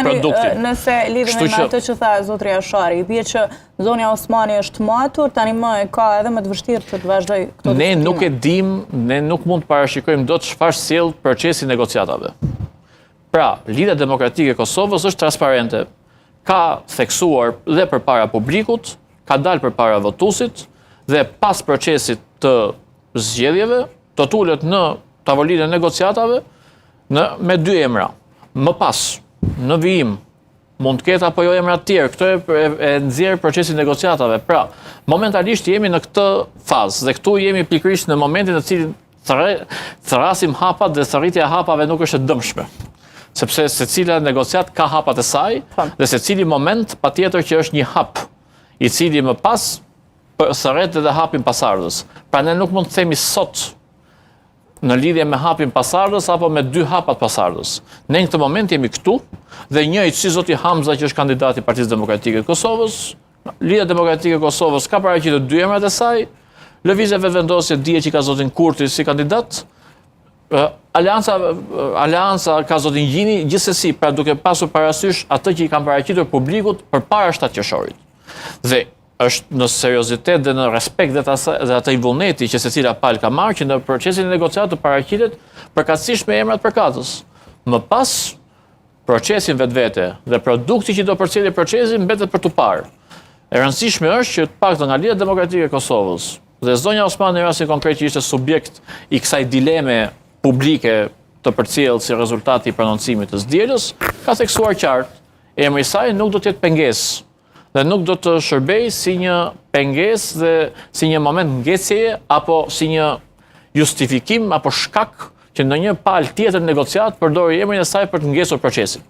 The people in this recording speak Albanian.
produktin. Nëse lidhemi me atë që tha zotri Ashari, bie që zonja Osmani është matur, tani më ka edhe më të vështirë që të vazhdoj këto diskutime. Ne nuk e dim, ne nuk mund të parashikojmë dot çfarë sjell procesi i negociatave. Pra, Lidhja Demokratike e Kosovës është transparente. Ka theksuar dhe përpara publikut, ka dalë përpara votuesit dhe pas procesit të zgjedhjeve, do të ulet në tavolinën e negociatave me 2 emra. Më pas, në vijim, mund të ketë apo jo emra të tjerë, këto e nxjerr procesi i negociatave. Pra, momentalisht jemi në këtë fazë dhe këtu jemi pikërisht në momentin në cilin thrasim hapat dhe thërritja e hapave nuk është e dëmshme. Sepse secila negociat ka hapat e saj dhe secili moment patjetër që është një hap i cili më pas thërret edhe hapin pasardhës. Pra ne nuk mund të themi sot në lidhje me hapin pasardhës apo me 2 hapat pasardhës. Ne në këtë moment jemi këtu dhe njëjtë si zoti Hamza që është kandidati i Partisë Demokratike të Kosovës, Lidhja Demokratike e Kosovës ka paraqitur 2 emrat e saj, lëvizja vetëvendosje dihet që ka zotin Kurti si kandidat. Aleanca ka zotin Gjini, gjithsesi pra duke pasur parasysh atë që i kanë paraqitur publikut përpara 7 qershorit. Dhe është në seriozitet dhe në respekt dhe atë i vullneti që secila palë ka marrë që në procesin e negociat të paraqitet përkatësisht me emrat përkatës. Më pas, procesin vetvete dhe produkti që do përcjellë procesin mbetet për tu parë. E rëndësishme është që të paktën nga Lidhja Demokratike e Kosovës dhe zonja Osmani në rastin konkret që ishte subjekt i kësaj dileme publike të përcjellë si rezultati i prononcimit të zgjedhjes, ka theksuar qartë emri i saj nuk do të jetë pengesë dhe nuk do të shërbej si një pengesë dhe si një moment ngjecjeje apo si një justifikim apo shkak që në një palë tjetër negociat përdori emrin e saj për të ngjesur procesin.